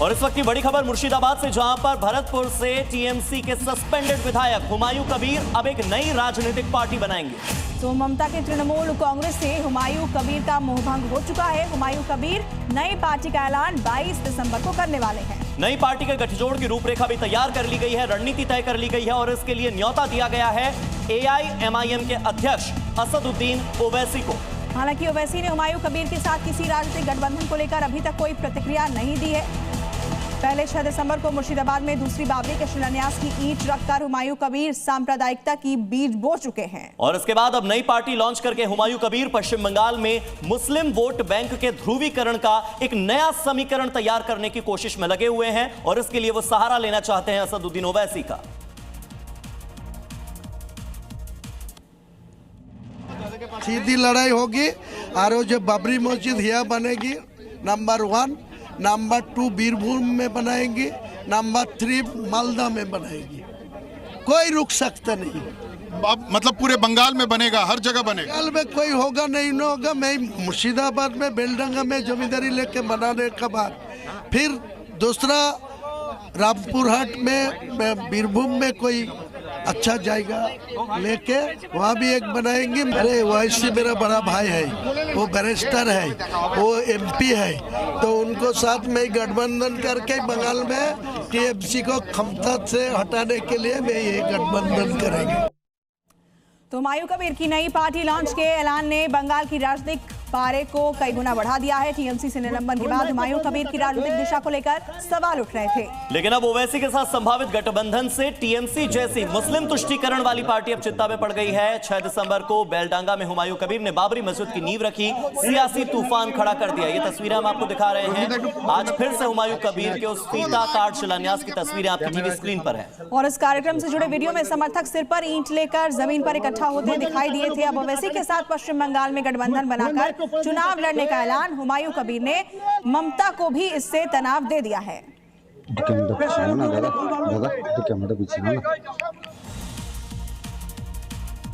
और इस वक्त की बड़ी खबर मुर्शिदाबाद से, जहां पर भरतपुर से टीएमसी के सस्पेंडेड विधायक हुमायूं कबीर अब एक नई राजनीतिक पार्टी बनाएंगे। तो ममता के तृणमूल कांग्रेस से हुमायूं कबीर का मोहभंग हो चुका है। हुमायूं कबीर नई पार्टी का ऐलान 22 दिसंबर को करने वाले हैं। नई पार्टी के गठजोड़ की रूपरेखा भी तैयार कर ली गई है, रणनीति तय कर ली गई है और इसके लिए न्योता दिया गया है AIMIM के अध्यक्ष असदुद्दीन ओवैसी को। हालांकि ओवैसी ने हुमायूं कबीर के साथ किसी राजनीतिक गठबंधन को लेकर अभी तक कोई प्रतिक्रिया नहीं दी है। पहले 6 दिसंबर को मुर्शिदाबाद में दूसरी बाबरी के शिलान्यास की ईंट रखकर हुमायूं कबीर सांप्रदायिकता की बीज बो चुके हैं। और इसके बाद अब नई पार्टी लॉन्च करके हुमायूं कबीर पश्चिम बंगाल में मुस्लिम वोट बैंक के ध्रुवीकरण का एक नया समीकरण तैयार करने की कोशिश में लगे हुए हैं और इसके लिए वो सहारा लेना चाहते हैं असदुद्दीन ओवैसी का। सीधी लड़ाई होगी और जो बाबरी मस्जिद यहाँ बनेगी नंबर 1, नंबर 2 बीरभूम में बनाएंगे, नंबर 3 मालदा में बनाएंगे। कोई रुक सकता नहीं। अब मतलब पूरे बंगाल में बनेगा, हर जगह बनेगा। बंगाल में कोई होगा नहीं न होगा। मैं मुर्शिदाबाद में बेलडंगा में जमींदारी लेके बनाने के बाद फिर दूसरा रामपुरहाट में बीरभूम में कोई अच्छा जाएगा लेके वहाँ भी एक बनाएंगे। अरे वैसे मेरा बड़ा भाई है, वो बैरिस्टर है, वो MP है, तो उनको साथ में गठबंधन करके बंगाल में TMC को क्षमता से हटाने के लिए मैं ये गठबंधन करेंगे। तो हुमायूं कबीर की नई पार्टी लॉन्च के ऐलान ने बंगाल की राजनीतिक पारे को कई गुना बढ़ा दिया है। TMC से निलंबन के बाद हुमायूं कबीर की राजनीतिक दिशा को लेकर सवाल उठ रहे थे, लेकिन अब ओवैसी के साथ संभावित गठबंधन से TMC जैसी मुस्लिम तुष्टीकरण वाली पार्टी अब चिंता में पड़ गई है। 6 दिसंबर को बेलडांगा में हुमायूं कबीर ने बाबरी मस्जिद की नींव रखी, सियासी तूफान खड़ा कर दिया। ये तस्वीरें हम आपको दिखा रहे हैं। आज फिर से हुमायूं कबीर के उस फीता काट शिलान्यास की तस्वीरें आपकी टीवी स्क्रीन पर है। और इस कार्यक्रम से जुड़े वीडियो में समर्थक सिर पर ईंट लेकर जमीन पर इकट्ठा होते दिखाई दिए थे। अब ओवैसी के साथ पश्चिम बंगाल में गठबंधन बनाकर चुनाव लड़ने का ऐलान हुमायूं कबीर ने ममता को भी इससे तनाव दे दिया है।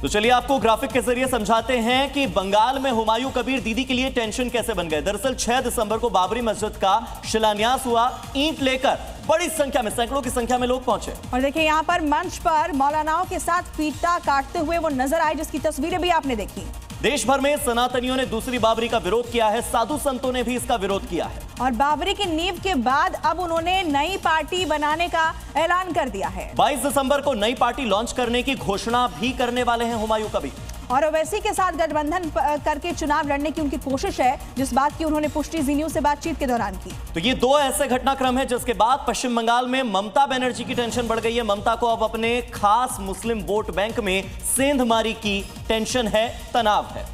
तो चलिए आपको ग्राफिक के जरिए समझाते हैं कि बंगाल में हुमायूं कबीर दीदी के लिए टेंशन कैसे बन गए। दरअसल 6 दिसंबर को बाबरी मस्जिद का शिलान्यास हुआ। ईंट लेकर बड़ी संख्या में, सैकड़ों की संख्या में लोग पहुंचे और देखिए यहाँ पर मंच पर मौलानाओं के साथ फीता काटते हुए वो नजर आए, जिसकी तस्वीरें भी आपने देखी। देश भर में सनातनियों ने दूसरी बाबरी का विरोध किया है, साधु संतों ने भी इसका विरोध किया है। और बाबरी की नींव के बाद अब उन्होंने नई पार्टी बनाने का ऐलान कर दिया है। 22 दिसंबर को नई पार्टी लॉन्च करने की घोषणा भी करने वाले हैं हुमायूं कबीर। और ओवैसी के साथ गठबंधन करके चुनाव लड़ने की उनकी कोशिश है, जिस बात की उन्होंने पुष्टि जी न्यूज से बातचीत के दौरान की। तो ये 2 ऐसे घटनाक्रम है जिसके बाद पश्चिम बंगाल में ममता बनर्जी की टेंशन बढ़ गई है। ममता को अब अपने खास मुस्लिम वोट बैंक में सेंधमारी की टेंशन है, तनाव है।